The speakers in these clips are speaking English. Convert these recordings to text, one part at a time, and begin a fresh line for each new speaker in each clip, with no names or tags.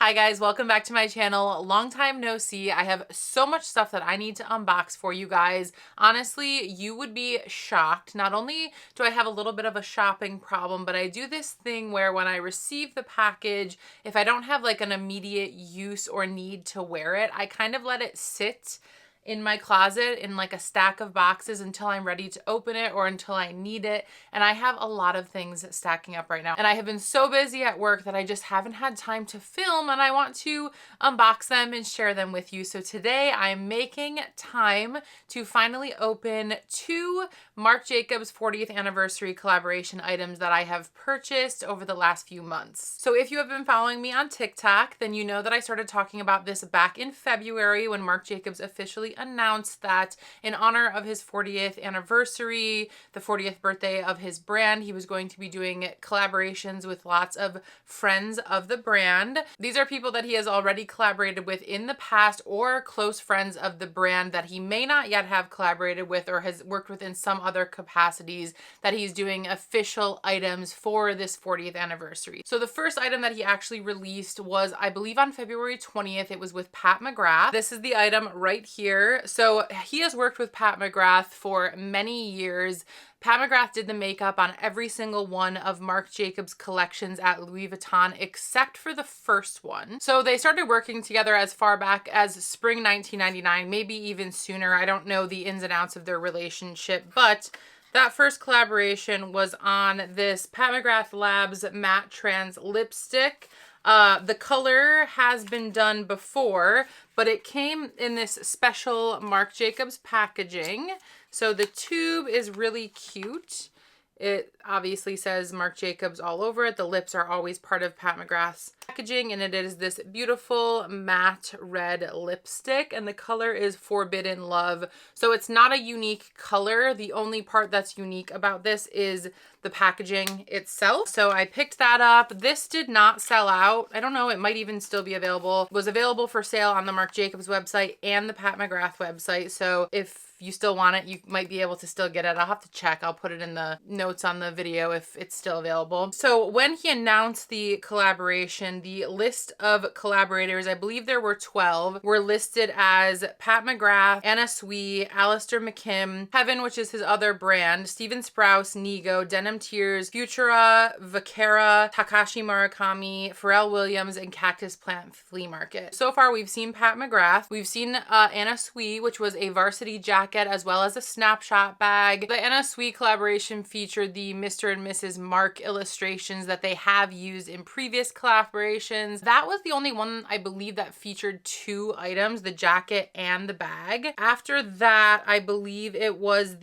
Hi guys, welcome back to my channel. Long time no see. I have so much stuff that I need to unbox for you guys. Honestly, you would be shocked. Not only do I have a little bit of a shopping problem, but I do this thing where when I receive the package, if I don't have like an immediate use or need to wear it, I kind of let it sit in my closet in like a stack of boxes until I'm ready to open it or until I need it. And I have a lot of things stacking up right now. And I have been so busy at work that I just haven't had time to film, and I want to unbox them and share them with you. So today I'm making time to finally open two Marc Jacobs 40th anniversary collaboration items that I have purchased over the last few months. So if you have been following me on TikTok, then you know that I started talking about this back in February when Marc Jacobs officially announced that in honor of his 40th anniversary, the 40th birthday of his brand, he was going to be doing collaborations with lots of friends of the brand. These are people that he has already collaborated with in the past or close friends of the brand that he may not yet have collaborated with or has worked with in some other capacities that he's doing official items for this 40th anniversary. So the first item that he actually released was, I believe, on February 20th. It was with Pat McGrath. This is the item right here. So he has worked with Pat McGrath for many years. Pat McGrath did the makeup on every single one of Marc Jacobs' collections at Louis Vuitton except for the first one. So they started working together as far back as spring 1999, maybe even sooner. I don't know the ins and outs of their relationship, but that first collaboration was on this Pat McGrath Labs Matte Trans Lipstick. The color has been done before, but it came in this special Marc Jacobs packaging. So the tube is really cute. It obviously says Marc Jacobs all over it. The lips are always part of Pat McGrath's packaging, and it is this beautiful matte red lipstick, and the color is Forbidden Love. So it's not a unique color. The only part that's unique about this is the packaging itself. So I picked that up. This did not sell out. I don't know, it might even still be available. It was available for sale on the Marc Jacobs website and the Pat McGrath website. So if you still want it, you might be able to still get it. I'll have to check. I'll put it in the notes on the video if it's still available. So when he announced the collaboration, the list of collaborators, I believe there were 12, were listed as Pat McGrath, Anna Sui, 𝒢𝓊𝓎𝓈 Heaven, which is his other brand, Stephen Sprouse, Nigo, Denim Tears, 𝒞𝒽𝒶𝓅𝓉𝓒𝒾𝓄𝒽, Pharrell Williams, and Cactus Plant Flea Market. So far, we've seen Pat McGrath. We've seen Anna Sui, which was a varsity jacket as well as a snapshot bag. The Anna Sui collaboration featured the Mr. and Mrs. Marc illustrations that they have used in previous collaborations. That was the only one, I believe, that featured two items, the jacket and the bag. After that, I believe it was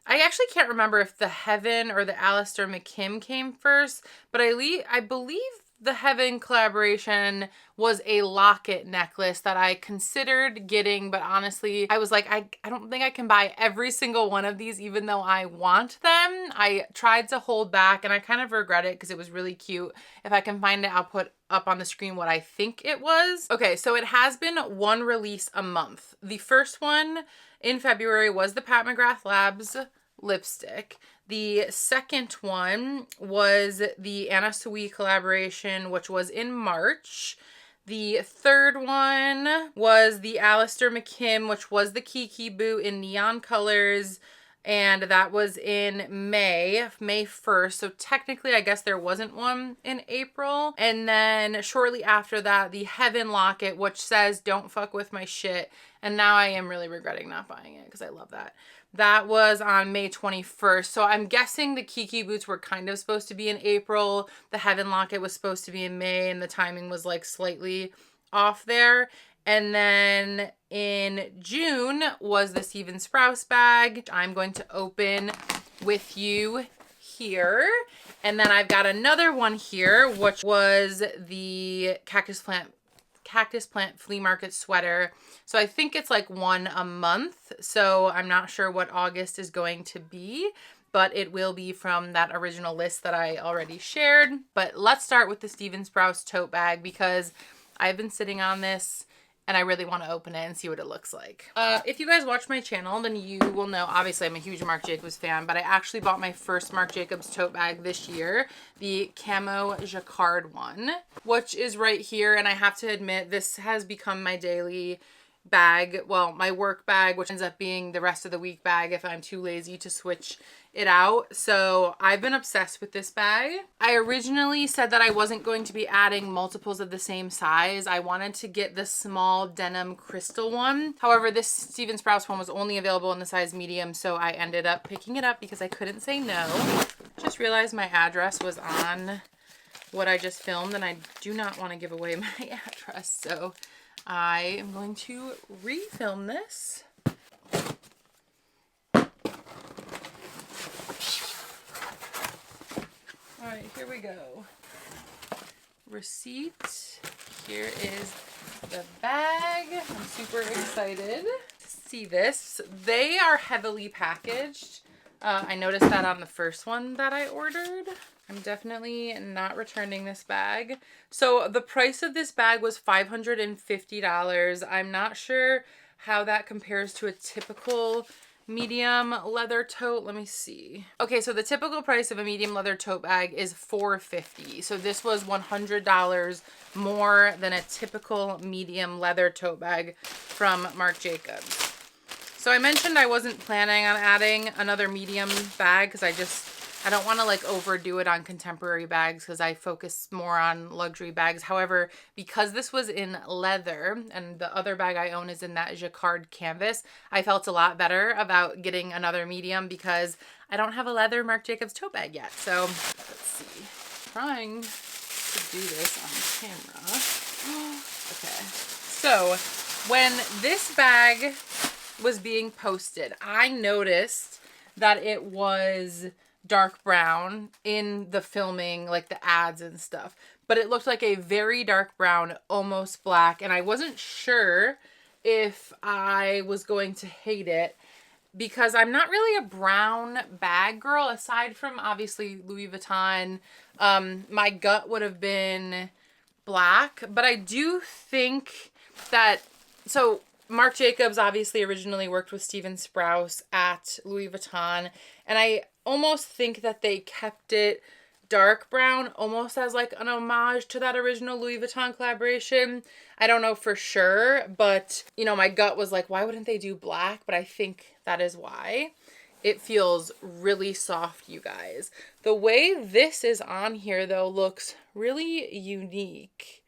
I actually can't remember if the Heaven or the 𝒢𝓉'𝓈 came first, but I believe the Heaven collaboration was a locket necklace that I considered getting, but honestly, I was like, I don't think I can buy every single one of these even though I want them. I tried to hold back and I kind of regret it because it was really cute. If I can find it, I'll put up on the screen what I think it was. Okay, so it has been one release a month. The first one in February was the Pat McGrath Labs lipstick. The second one was the Anna Sui collaboration, which was in March. The third one was the 𝒢𝓉'𝓈, which was the Kiki boot in neon colors, and that was in May 1st. So technically, I guess there wasn't one in April. And then shortly after that, the Heaven locket, which says, "Don't fuck with my shit." And now I am really regretting not buying it because I love that. That was on May 21st. So I'm guessing the Kiki boots were kind of supposed to be in April. The Heaven locket was supposed to be in May, and the timing was like slightly off there. And then in June was the Stephen Sprouse bag. I'm going to open with you here. And then I've got another one here, which was the Cactus Plant Flea Market sweater. So I think it's like one a month. So I'm not sure what August is going to be, but it will be from that original list that I already shared. But let's start with the Stephen Sprouse tote bag because I've been sitting on this and I really want to open it and see what it looks like. If you guys watch my channel, then you will know, obviously I'm a huge Marc Jacobs fan, but I actually bought my first Marc Jacobs tote bag this year, the 𝒞𝒽𝒾𝓃𝓈 one, which is right here. And I have to admit, this has become my daily bag, well, my work bag, which ends up being the rest of the week bag if I'm too lazy to switch it out. So I've been obsessed with this bag. I originally said that I wasn't going to be adding multiples of the same size. I wanted to get the small denim crystal one. However, this Stephen Sprouse one was only available in the size medium, so I ended up picking it up because I couldn't say no. Just realized my address was on what I just filmed, and I do not want to give away my address, so I am going to refilm this. All right, here we go. Receipt. Here is the bag. I'm super excited to see this. They are heavily packaged. I noticed that on the first one that I ordered. I'm definitely not returning this bag. So the price of this bag was $550. I'm not sure how that compares to a typical medium leather tote. Let me see. Okay, so the typical price of a medium leather tote bag is $450. So this was $100 more than a typical medium leather tote bag from Marc Jacobs. So I mentioned I wasn't planning on adding another medium bag because I don't want to like overdo it on contemporary bags because I focus more on luxury bags. However, because this was in leather and the other bag I own is in that jacquard canvas, I felt a lot better about getting another medium because I don't have a leather Marc Jacobs tote bag yet. So let's see. I'm trying to do this on camera. Okay. So when this bag was being posted, I noticed that it was dark brown in the filming, like the ads and stuff, but it looked like a very dark brown, almost black, and I wasn't sure if I was going to hate it because I'm not really a brown bag girl, aside from obviously Louis Vuitton. My gut would have been black, but I do think that, so Marc Jacobs obviously originally worked with Stephen Sprouse at Louis Vuitton, and I almost think that they kept it dark brown almost as like an homage to that original Louis Vuitton collaboration. I don't know for sure, but you know, my gut was like, why wouldn't they do black? But I think that is why. It feels really soft, you guys. The way this is on here though looks really unique.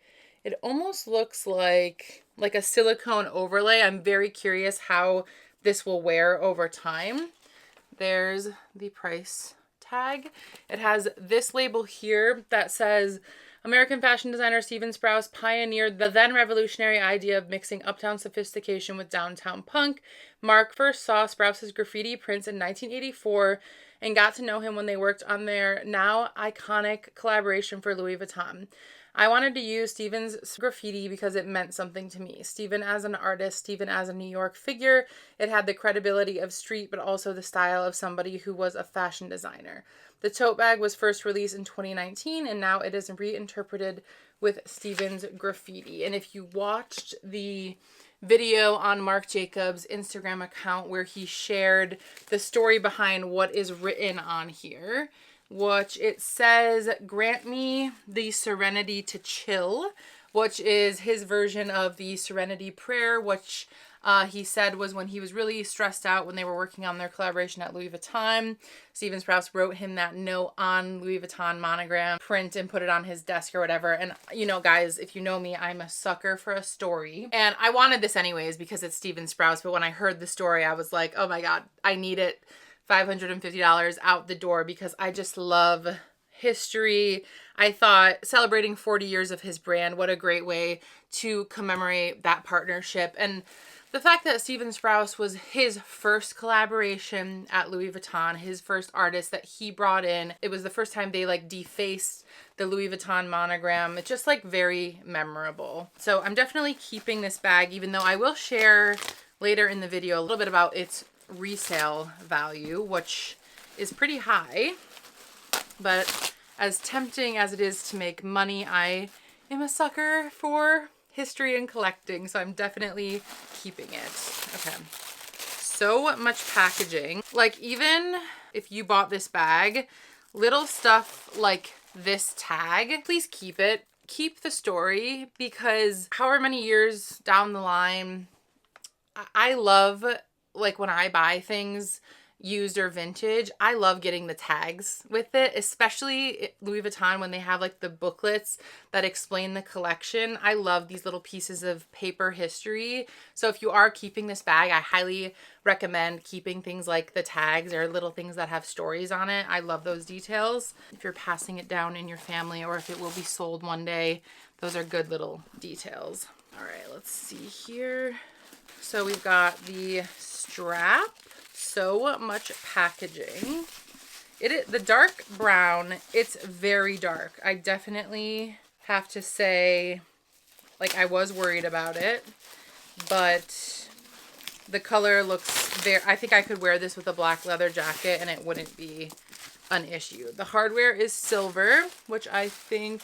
It almost looks like a silicone overlay. I'm very curious how this will wear over time. There's the price tag. It has this label here that says, American fashion designer Stephen Sprouse pioneered the then revolutionary idea of mixing uptown sophistication with downtown punk. Marc first saw Sprouse's graffiti prints in 1984 and got to know him when they worked on their now iconic collaboration for Louis Vuitton. I wanted to use Stephen's graffiti because it meant something to me. Stephen as an artist, Stephen as a New York figure. It had the credibility of street, but also the style of somebody who was a fashion designer. The tote bag was first released in 2019, and now it is reinterpreted with Stephen's graffiti. And if you watched the video on Marc Jacobs' Instagram account where he shared the story behind what is written on here, which it says, grant me the serenity to chill, which is his version of the serenity prayer, which he said was when he was really stressed out when they were working on their collaboration at Louis Vuitton. Stephen Sprouse wrote him that note on Louis Vuitton monogram print and put it on his desk or whatever. And you know, guys, if you know me, I'm a sucker for a story. And I wanted this anyways because it's Stephen Sprouse, but when I heard the story, I was like, oh my God, I need it. $550 out the door because I just love history. I thought celebrating 40 years of his brand, what a great way to commemorate that partnership. And the fact that Stephen Sprouse was his first collaboration at Louis Vuitton, his first artist that he brought in. It was the first time they like defaced the Louis Vuitton monogram. It's just like very memorable. So I'm definitely keeping this bag, even though I will share later in the video a little bit about its resale value, which is pretty high, but as tempting as it is to make money, I am a sucker for history and collecting, so I'm definitely keeping it. Okay. So much packaging. Like, even if you bought this bag, little stuff like this tag, please keep it. Keep the story, because however many years down the line, I love, like, when I buy things used or vintage, I love getting the tags with it, especially Louis Vuitton when they have like the booklets that explain the collection. I love these little pieces of paper history. So if you are keeping this bag, I highly recommend keeping things like the tags or little things that have stories on it. I love those details. If you're passing it down in your family, or if it will be sold one day, those are good little details. All right, let's see here. So we've got the strap. So much packaging. The dark brown, it's very dark. I definitely have to say, like, I was worried about it, but the color looks very, I think I could wear this with a black leather jacket and it wouldn't be an issue. The hardware is silver, which I think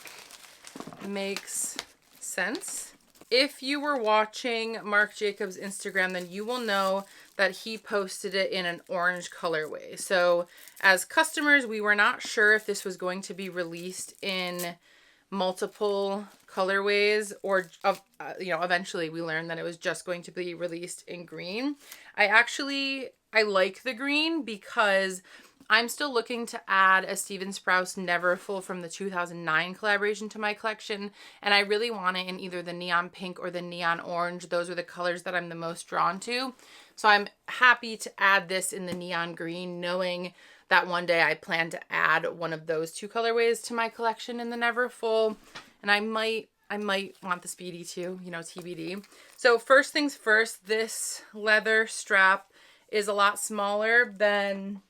makes sense. If you were watching Marc Jacobs' Instagram, then you will know that he posted it in an orange colorway. So as customers, we were not sure if this was going to be released in multiple colorways, or eventually we learned that it was just going to be released in green. I like the green because I'm still looking to add a Stephen Sprouse Neverfull from the 2009 collaboration to my collection, and I really want it in either the neon pink or the neon orange. Those are the colors that I'm the most drawn to. So I'm happy to add this in the neon green, knowing that one day I plan to add one of those two colorways to my collection in the Neverfull, and I might want the Speedy too, TBD. So first things first, this leather strap is a lot smaller than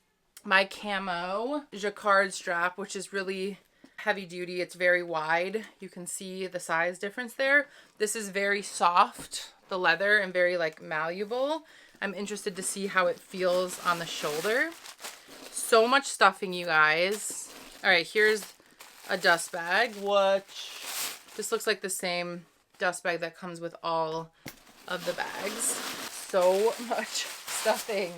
my camo jacquard strap, which is really heavy duty. It's very wide. You can see the size difference there. This is very soft, the leather, and very like malleable. I'm interested to see how it feels on the shoulder. So much stuffing, you guys. All right, here's a dust bag, which this looks like the same dust bag that comes with all of the bags. So much stuffing.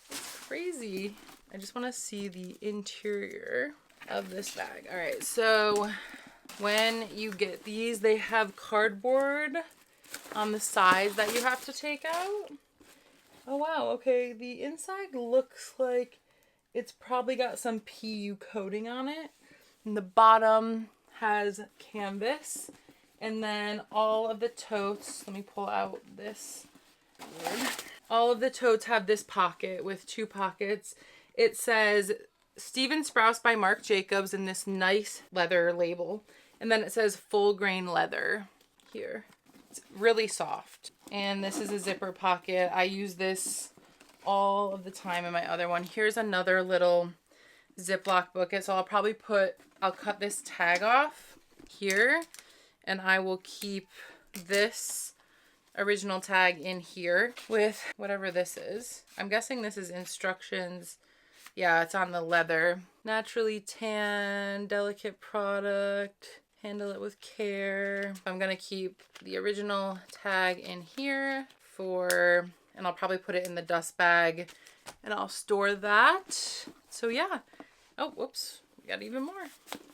It's crazy. I just want to see the interior of this bag. All right, so when you get these, they have cardboard on the sides that you have to take out. Oh, wow. Okay, the inside looks like it's probably got some PU coating on it. And the bottom has canvas. And then all of the totes, let me pull out this board. All of the totes have this pocket with two pockets. It says Stephen Sprouse by Marc Jacobs in this nice leather label. And then it says full grain leather here. It's really soft. And this is a zipper pocket. I use this all of the time in my other one. Here's another little Ziploc bucket. So I'll cut this tag off here, and I will keep this original tag in here with whatever this is. I'm guessing this is instructions. Yeah, it's on the leather. Naturally tan, delicate product. Handle it with care. I'm gonna keep the original tag in here and I'll probably put it in the dust bag and I'll store that. So yeah. Oh, whoops, we got even more.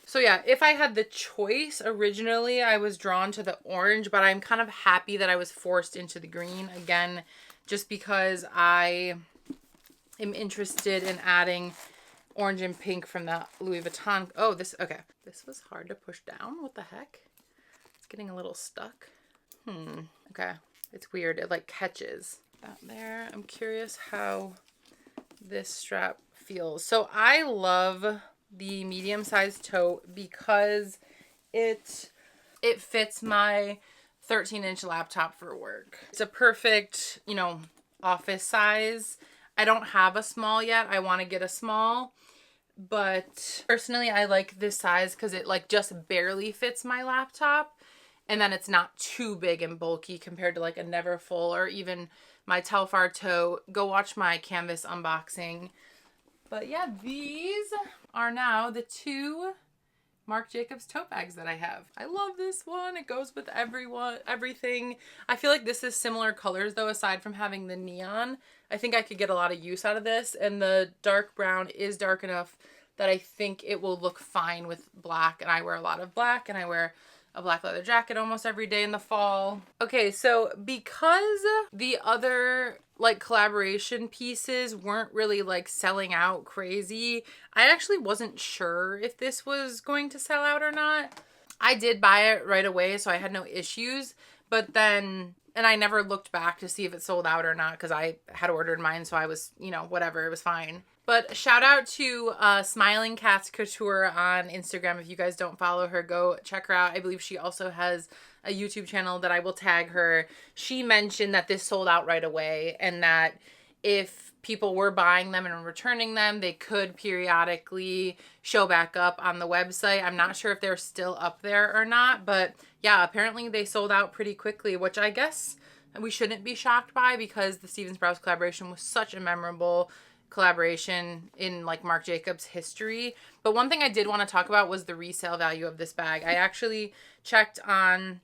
So yeah, if I had the choice, originally I was drawn to the orange, but I'm kind of happy that I was forced into the green again, just because I am interested in adding orange and pink from the Louis Vuitton. Oh, okay. This was hard to push down. What the heck? It's getting a little stuck. Okay. It's weird. It like catches that there. I'm curious how this strap feels. So I love the medium-sized tote because it fits my 13-inch laptop for work. It's a perfect, office size. I don't have a small yet. I want to get a small. But personally, I like this size because it like just barely fits my laptop. And then it's not too big and bulky compared to like a Neverfull or even my 𝒤𝓿𝓈 tote. Go watch my canvas unboxing. But yeah, these are now the two Marc Jacobs tote bags that I have. I love this one. It goes with everything. I feel like this is similar colors though, aside from having the neon. I think I could get a lot of use out of this, and the dark brown is dark enough that I think it will look fine with black, and I wear a lot of black, and I wear a black leather jacket almost every day in the fall. Okay, so because the other like collaboration pieces weren't really like selling out crazy, I actually wasn't sure if this was going to sell out or not. I did buy it right away, so I had no issues, but then, and I never looked back to see if it sold out or not because I had ordered mine, so I was, you know, whatever, it was fine. But shout out to Smiling Cats Couture on Instagram. If you guys don't follow her, go check her out. I believe she also has a YouTube channel that I will tag her. She mentioned that this sold out right away, and that if people were buying them and returning them, they could periodically show back up on the website. I'm not sure if they're still up there or not, but yeah, apparently they sold out pretty quickly, which I guess we shouldn't be shocked by because the Stephen Sprouse collaboration was such a memorable collaboration in like Marc Jacobs history. But one thing I did want to talk about was the resale value of this bag. I actually checked on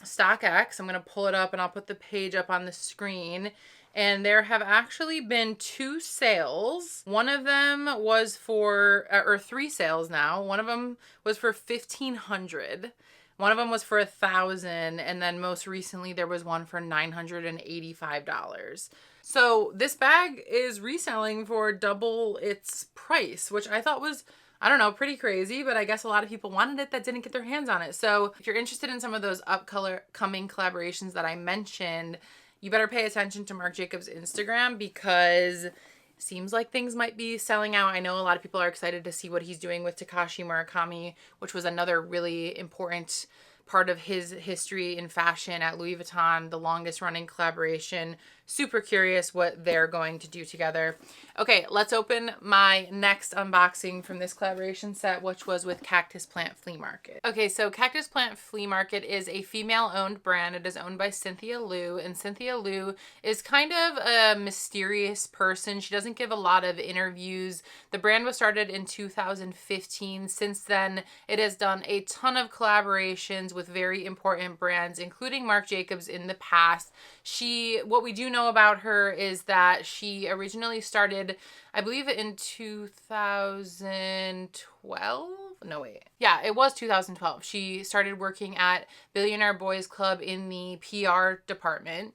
StockX. I'm going to pull it up and I'll put the page up on the screen. And there have actually been 2 sales. One of them was for, or 3 sales now. One of them was for $1,500. One of them was for $1,000. And then most recently there was one for $985. So this bag is reselling for double its price, which I thought was, I don't know, pretty crazy, but I guess a lot of people wanted it that didn't get their hands on it. So if you're interested in some of those upcoming collaborations that I mentioned, you better pay attention to Marc Jacobs' Instagram because it seems like things might be selling out. I know a lot of people are excited to see what he's doing with 𝒞𝒽𝒾𝓄 Murakami, which was another really important part of his history in fashion at Louis Vuitton, the longest running collaboration. Super curious what they're going to do together. Okay, let's open my next unboxing from this collaboration set, which was with Cactus Plant Flea Market. Okay, so Cactus Plant Flea Market is a female-owned brand. It is owned by Cynthia Liu, and Cynthia Liu is kind of a mysterious person. She doesn't give a lot of interviews. The brand was started in 2015. Since then, it has done a ton of collaborations with very important brands, including Marc Jacobs in the past. What we do know about her is that she originally started, I believe in 2012. No, wait. Yeah, it was 2012. She started working at Billionaire Boys Club in the PR department.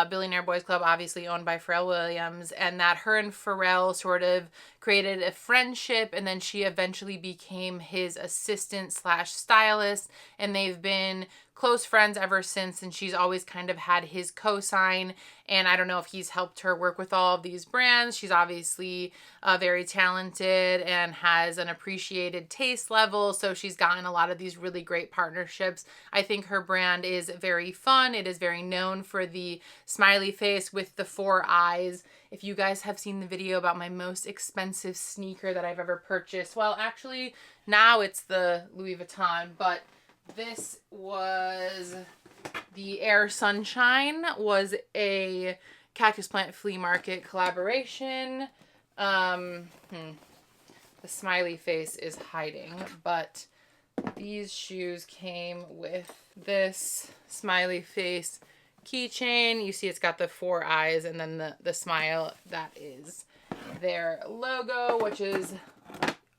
Billionaire Boys Club, obviously owned by Pharrell Williams, and that her and Pharrell sort of created a friendship, and then she eventually became his assistant slash stylist, and they've been close friends ever since, and she's always kind of had his cosign, and I don't know if he's helped her work with all of these brands. She's obviously very talented and has an appreciated taste level, so she's gotten a lot of these really great partnerships. I think her brand is very fun. It is very known for the smiley face with the 4 eyes. If you guys have seen the video about my most expensive sneaker that I've ever purchased, well, actually, now it's the Louis Vuitton, but this was the Air Sunshine, was a Cactus Plant Flea Market collaboration. The smiley face is hiding, but these shoes came with this smiley face keychain. You see it's got the 4 eyes and then the smile. That is their logo, which is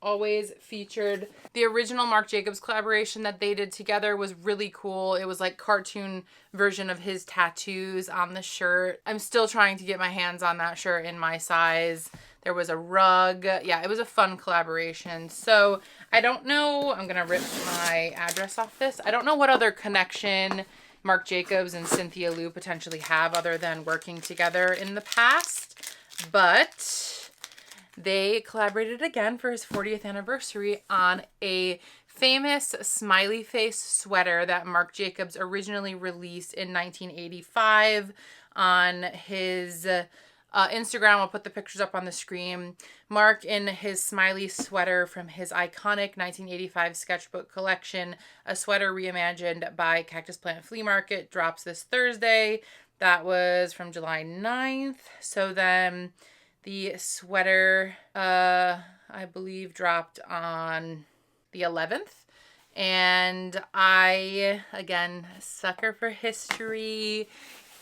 always featured. The original Marc Jacobs collaboration that they did together was really cool. It was like cartoon version of his tattoos on the shirt. I'm still trying to get my hands on that shirt in my size. There was a rug. Yeah, it was a fun collaboration. So I don't know, I'm gonna rip my address off this. I don't know what other connection Marc Jacobs and Cynthia Liu potentially have other than working together in the past, but they collaborated again for his 40th anniversary on a famous smiley face sweater that Marc Jacobs originally released in 1985 on his Instagram. I'll put the pictures up on the screen. Marc in his smiley sweater from his iconic 1985 sketchbook collection, a sweater reimagined by Cactus Plant Flea Market, drops this Thursday. That was from July 9th. So then the sweater, I believe, dropped on the 11th. And I, again, sucker for history,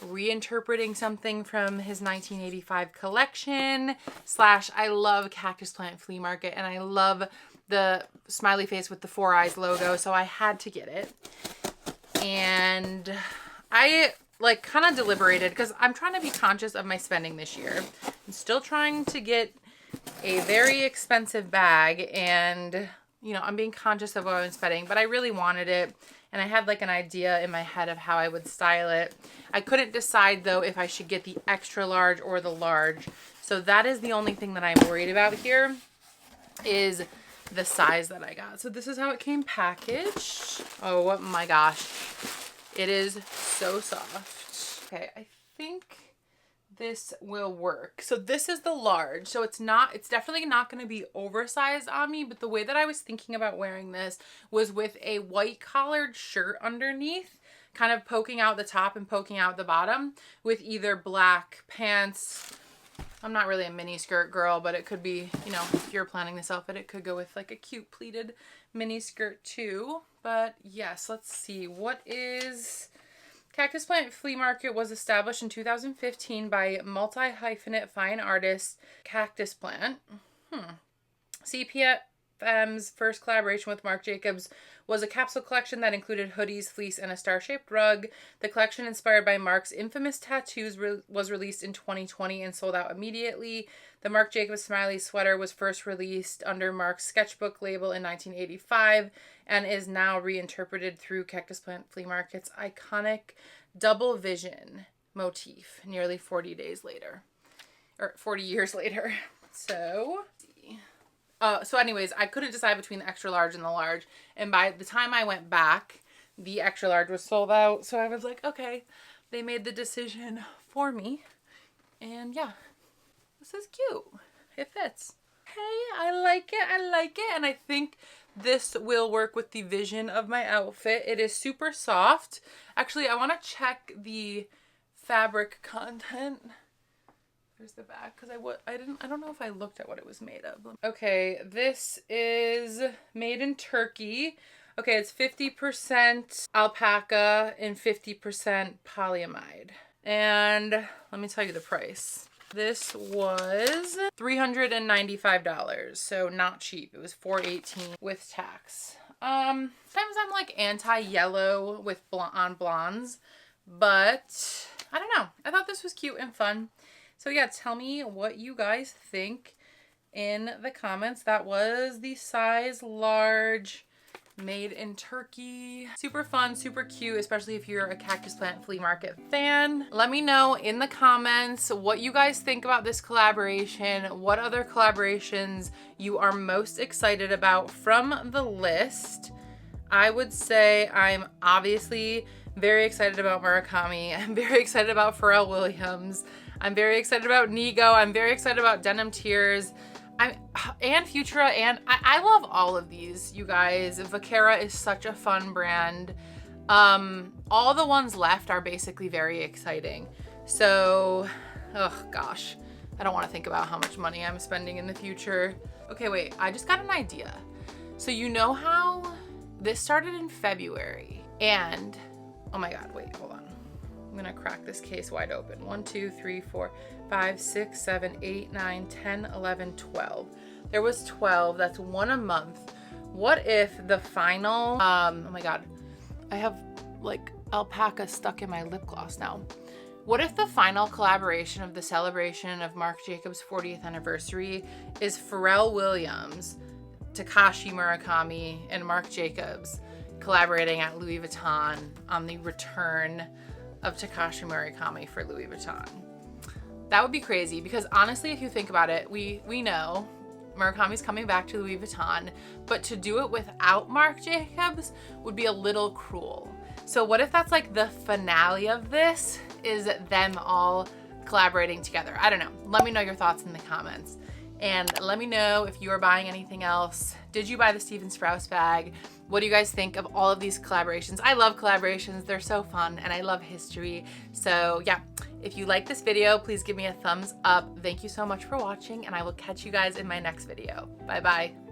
reinterpreting something from his 1985 collection, slash I love Cactus Plant Flea Market, and I love the smiley face with the 4 eyes logo, so I had to get it. And I like kind of deliberated because I'm trying to be conscious of my spending this year. I'm still trying to get a very expensive bag, and you know, I'm being conscious of what I'm spending, but I really wanted it, and I had like an idea in my head of how I would style it. I couldn't decide though if I should get the extra large or the large, so that is the only thing that I'm worried about here, is the size that I got. So this is how it came packaged. Oh my gosh, it is so soft. Okay, I think this will work. So this is the large. So it's definitely not going to be oversized on me, but the way that I was thinking about wearing this was with a white collared shirt underneath, kind of poking out the top and poking out the bottom, with either black pants. I'm not really a mini skirt girl, but it could be, you know, if you're planning this outfit, it could go with like a cute pleated mini skirt too. But yes, let's see. What is... Cactus Plant Flea Market was established in 2015 by multi-hyphenate fine artist Cactus Plant. CPFM's first collaboration with Marc Jacobs was a capsule collection that included hoodies, fleece, and a star-shaped rug. The collection, inspired by Marc's infamous tattoos, was released in 2020 and sold out immediately. The Marc Jacobs Smiley sweater was first released under Marc's sketchbook label in 1985 and is now reinterpreted through Cactus Plant Flea Market's iconic double vision motif nearly 40 days later, or 40 years later. So, anyways, I couldn't decide between the extra large and the large, and by the time I went back, the extra large was sold out. So I was like, okay, they made the decision for me, and yeah, this is cute. It fits. Hey, I like it, and I think this will work with the vision of my outfit. It is super soft. Actually, I want to check the fabric content. There's the back, because I don't know if I looked at what it was made of. Okay, this is made in Turkey. Okay, it's 50% alpaca and 50% polyamide. And let me tell you the price. This was $395, so not cheap. It was $418 with tax. Sometimes I'm like anti-yellow with on blondes, but I don't know. I thought this was cute and fun. So yeah, tell me what you guys think in the comments. That was the size large, made in Turkey. Super fun, super cute, especially if you're a Cactus Plant Flea Market fan. Let me know in the comments what you guys think about this collaboration, what other collaborations you are most excited about from the list. I would say I'm obviously very excited about Murakami. I'm very excited about Pharrell Williams. I'm very excited about Nigo. I'm very excited about Denim Tears. And Futura, and I love all of these, you guys. 𝒞𝒽𝓃𝓈 is such a fun brand. All the ones left are basically very exciting. So, oh gosh, I don't want to think about how much money I'm spending in the future. Okay, wait, I just got an idea. So you know how this started in February, and oh my god, wait, hold on. I'm gonna crack this case wide open. 1, 2, 3, 4, 5, 6, 7, 8, 9, 10, 11, 12. There was 12. That's one a month. What if the final, oh my god, I have like alpaca stuck in my lip gloss now. What if the final collaboration of the celebration of Marc Jacobs' 40th anniversary is Pharrell Williams, Takashi Murakami, and Marc Jacobs collaborating at Louis Vuitton on the return of Takashi Murakami for Louis Vuitton? That would be crazy, because honestly, if you think about it, we know Murakami's coming back to Louis Vuitton, but to do it without Marc Jacobs would be a little cruel. So what if that's like the finale of this, is them all collaborating together? I don't know. Let me know your thoughts in the comments. And let me know if you are buying anything else. Did you buy the Stephen Sprouse bag? What do you guys think of all of these collaborations? I love collaborations. They're so fun, and I love history. So yeah, if you like this video, please give me a thumbs up. Thank you so much for watching, and I will catch you guys in my next video. Bye-bye.